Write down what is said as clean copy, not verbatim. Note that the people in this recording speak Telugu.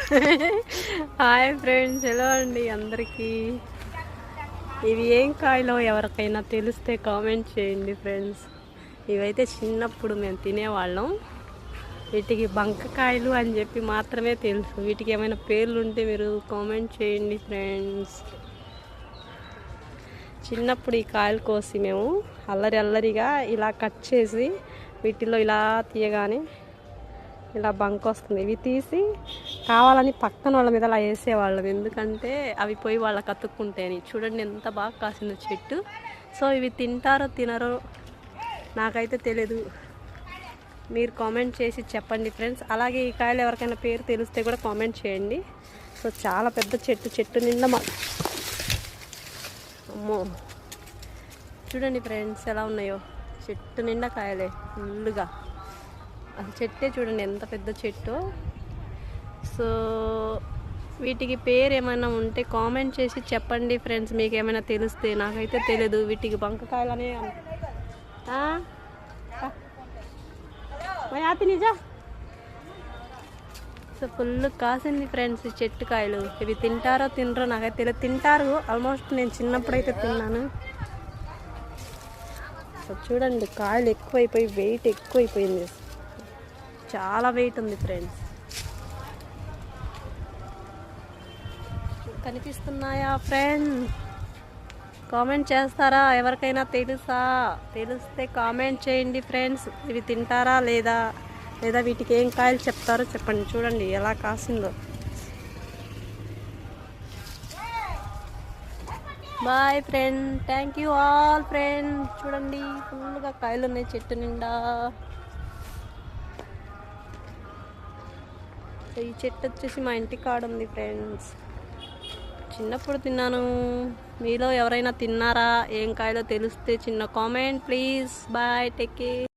హాయ్ ఫ్రెండ్స్, ఎలా అండి అందరికీ? ఇవి ఏం కాయలో ఎవరికైనా తెలిస్తే కామెంట్ చేయండి ఫ్రెండ్స్. ఇవైతే చిన్నప్పుడు మేము తినేవాళ్ళం. వీటికి బంకకాయలు అని చెప్పి మాత్రమే తెలుసు. వీటికి ఏమైనా పేర్లు ఉంటే మీరు కామెంట్ చేయండి ఫ్రెండ్స్. చిన్నప్పుడు ఈ కాయలు కోసి మేము అల్లరిగా ఇలా కట్ చేసి వీటిలో ఇలా తీయగానే ఇలా బంక్ వస్తుంది. ఇవి తీసి కావాలని పక్కన వాళ్ళ మీద అలా వేసేవాళ్ళం, ఎందుకంటే అవి పోయి వాళ్ళకి అతుక్కుంటాయని. చూడండి ఎంత బాగా కాసిందో చెట్టు. సో ఇవి తింటారో తినరో నాకైతే తెలీదు, మీరు కామెంట్ చేసి చెప్పండి ఫ్రెండ్స్. అలాగే ఈ కాయలు ఎవరికైనా పేరు తెలిస్తే కూడా కామెంట్ చేయండి. సో చాలా పెద్ద చెట్టు నిండా అమ్మో చూడండి ఫ్రెండ్స్ ఎలా ఉన్నాయో. చెట్టు నిండా కాయలే ఫుల్గా. అసలు చెట్టే చూడండి ఎంత పెద్ద చెట్టు. సో వీటికి పేరు ఏమైనా ఉంటే కామెంట్ చేసి చెప్పండి ఫ్రెండ్స్, మీకు ఏమైనా తెలిస్తే. నాకైతే తెలియదు. వీటికి బంకకాయలనే నిజా. సో ఫుల్ కాసింది ఫ్రెండ్స్ ఈ చెట్టు కాయలు. ఇవి తింటారో తినరో నాకైతే తెలియదు. తింటారు ఆల్మోస్ట్, నేను చిన్నప్పుడైతే తిన్నాను. సో చూడండి కాయలు ఎక్కువైపోయి వెయిట్ ఎక్కువైపోయింది, చాలా వెయిట్ ఉంది ఫ్రెండ్స్. కనిపిస్తున్నాయా ఫ్రెండ్స్? కామెంట్ చేస్తారా? ఎవరికైనా తెలిస్తే కామెంట్ చేయండి ఫ్రెండ్స్. ఇవి తింటారా లేదా వీటికి ఏం కాయలు చెప్తారో చెప్పండి. చూడండి ఎలా కాసిందో. Bye friend, thank you all friend. చూడండి ఫుల్గా కాయలు ఉన్నాయి చెట్టు నిండా. ఈ చెట్టు వచ్చేసి మా ఇంటి కాడ ఉంది ఫ్రెండ్స్. చిన్నప్పుడు తిన్నాను. మీలో ఎవరైనా తిన్నారా? ఏం కాయలో తెలిస్తే చిన్న comment please. Bye, take care.